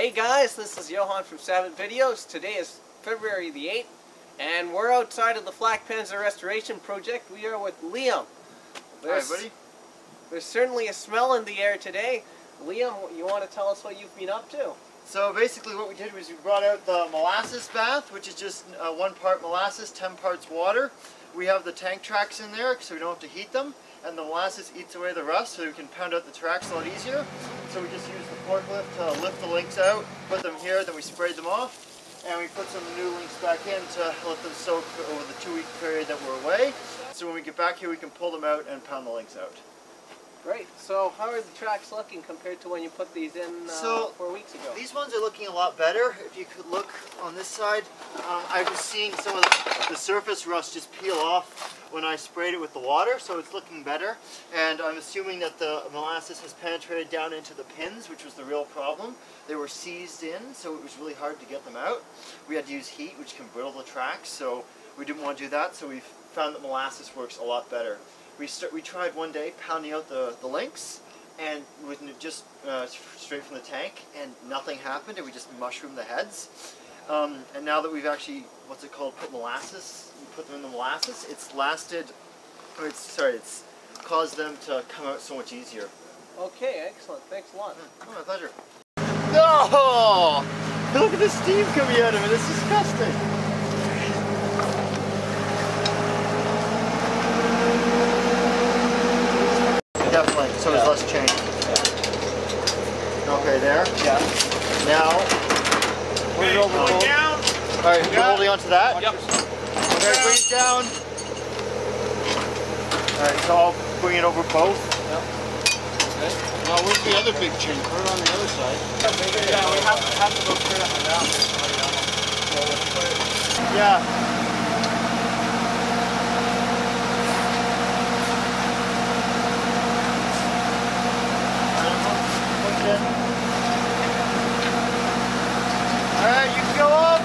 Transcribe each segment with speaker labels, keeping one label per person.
Speaker 1: Hey guys, this is Johan from Sabot Videos. Today is February the 8th, and we're outside of the Flakpanzer restoration project. We are with Liam.
Speaker 2: Hi buddy.
Speaker 1: There's certainly a smell in the air today. Liam, you want to tell us what you've been up to?
Speaker 2: So basically what we did was we brought out the molasses bath, which is just 1 part molasses, 10 parts water. We have the tank tracks in there so we don't have to heat them, and the molasses eats away the rust so we can pound out the tracks a lot easier. So we just use the forklift to lift the links out, put them here, then we sprayed them off, and we put some new links back in to let them soak over the 2-week period that we're away. So when we get back here we can pull them out and pound the links out.
Speaker 1: Great. So how are the tracks looking compared to when you put these in 4 weeks ago?
Speaker 2: These ones are looking a lot better. If you could look on this side, I was seeing some of the surface rust just peel off when I sprayed it with the water, so it's looking better. And I'm assuming that the molasses has penetrated down into the pins, which was the real problem. They were seized in, so it was really hard to get them out. We had to use heat, which can brittle the tracks, so we didn't want to do that, so we found that molasses works a lot better. We tried one day pounding out the links, and with just straight from the tank, and nothing happened, and we just mushroomed the heads. And now that we've actually, what's it called, put them in the molasses, it's caused them to come out so much easier.
Speaker 1: Okay, excellent. Thanks a lot.
Speaker 2: Oh, my pleasure. No! Look at the steam coming out of it. It's disgusting. Definitely, so there's less change. Okay, there.
Speaker 1: Yeah.
Speaker 2: Now,
Speaker 1: Okay, going down.
Speaker 2: Alright, you're holding on to that?
Speaker 1: Yep.
Speaker 2: Okay, bring it down. Alright, so I'll bring it over both.
Speaker 1: Yep.
Speaker 3: Okay. Now, where's the other big chink? Put it on the other side.
Speaker 1: Yeah, we have to go straight up and down.
Speaker 2: Yeah. Alright, you can go up.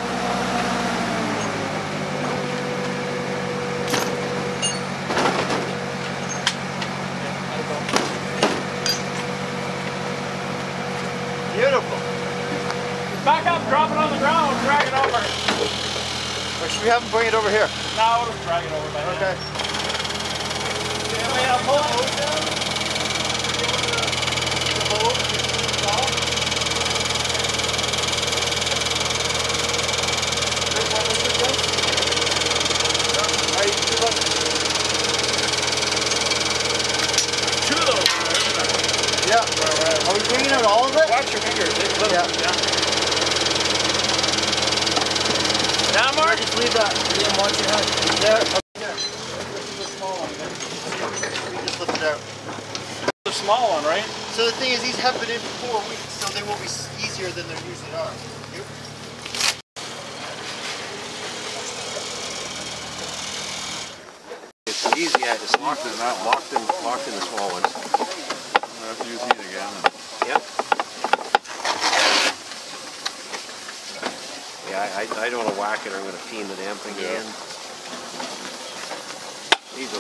Speaker 2: Beautiful.
Speaker 4: Back up, drop it on the ground, drag it over.
Speaker 2: Or should we have them bring it over here?
Speaker 4: No, we'll just drag it over by hand.
Speaker 2: Okay. Yeah. Are we bringing out all of it?
Speaker 4: Watch your fingers.
Speaker 2: Yeah.
Speaker 4: Down, Mark.
Speaker 2: Just leave that.
Speaker 1: Liam, watch your head.
Speaker 2: There. Okay. This is a small one. We just lift it out.
Speaker 4: The small one, right?
Speaker 2: So the thing is, these have been in for 4 weeks, so they will be easier than they usually are.
Speaker 3: It's easy. It's locked in the small ones. I have to use heat again. Yep. Yeah, I don't want to whack it or I'm going to peen the damn thing again. These go.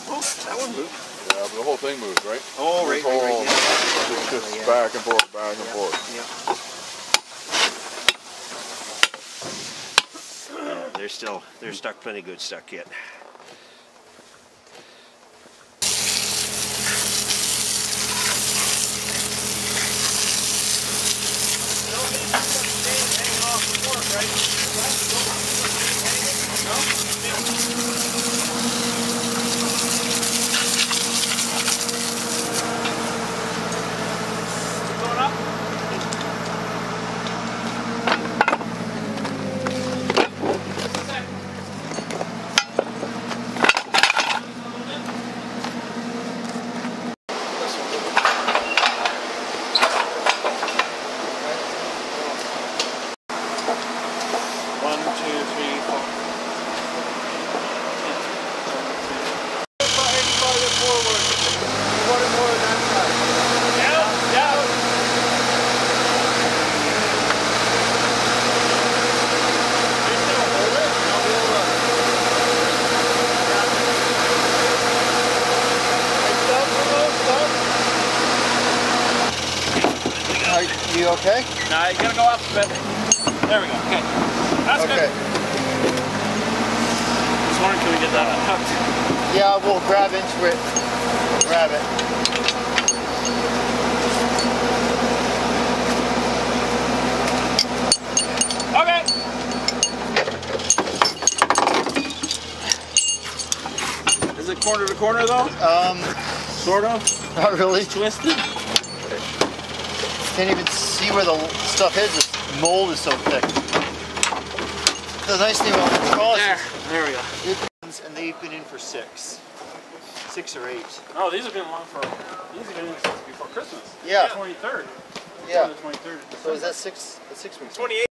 Speaker 3: Oh, that one moved.
Speaker 5: Yeah, but the whole thing moves, right?
Speaker 3: Oh, right. Yeah.
Speaker 5: It's just back and forth, back and forth.
Speaker 3: Yeah. They're stuck plenty good stuck yet.
Speaker 2: you okay?
Speaker 4: Nah, you gotta go up a bit. There we go. Okay. That's
Speaker 2: Okay.
Speaker 4: good. Just wondering, can we get that unhooked?
Speaker 2: Yeah, we'll grab into it. Grab it.
Speaker 4: Okay. Is it corner to corner though? Sort of.
Speaker 2: Not really.
Speaker 4: Twisted.
Speaker 2: Can't even see where the stuff is. This mold is so thick. The nice thing about Molasses,
Speaker 4: There we go.
Speaker 2: and they've been in for 6 or 8.
Speaker 4: Oh, these have been long for. These have been in since before Christmas.
Speaker 2: Yeah.
Speaker 4: 23rd.
Speaker 2: Yeah.
Speaker 4: The 23rd.
Speaker 2: So is that 6 weeks?
Speaker 1: 28.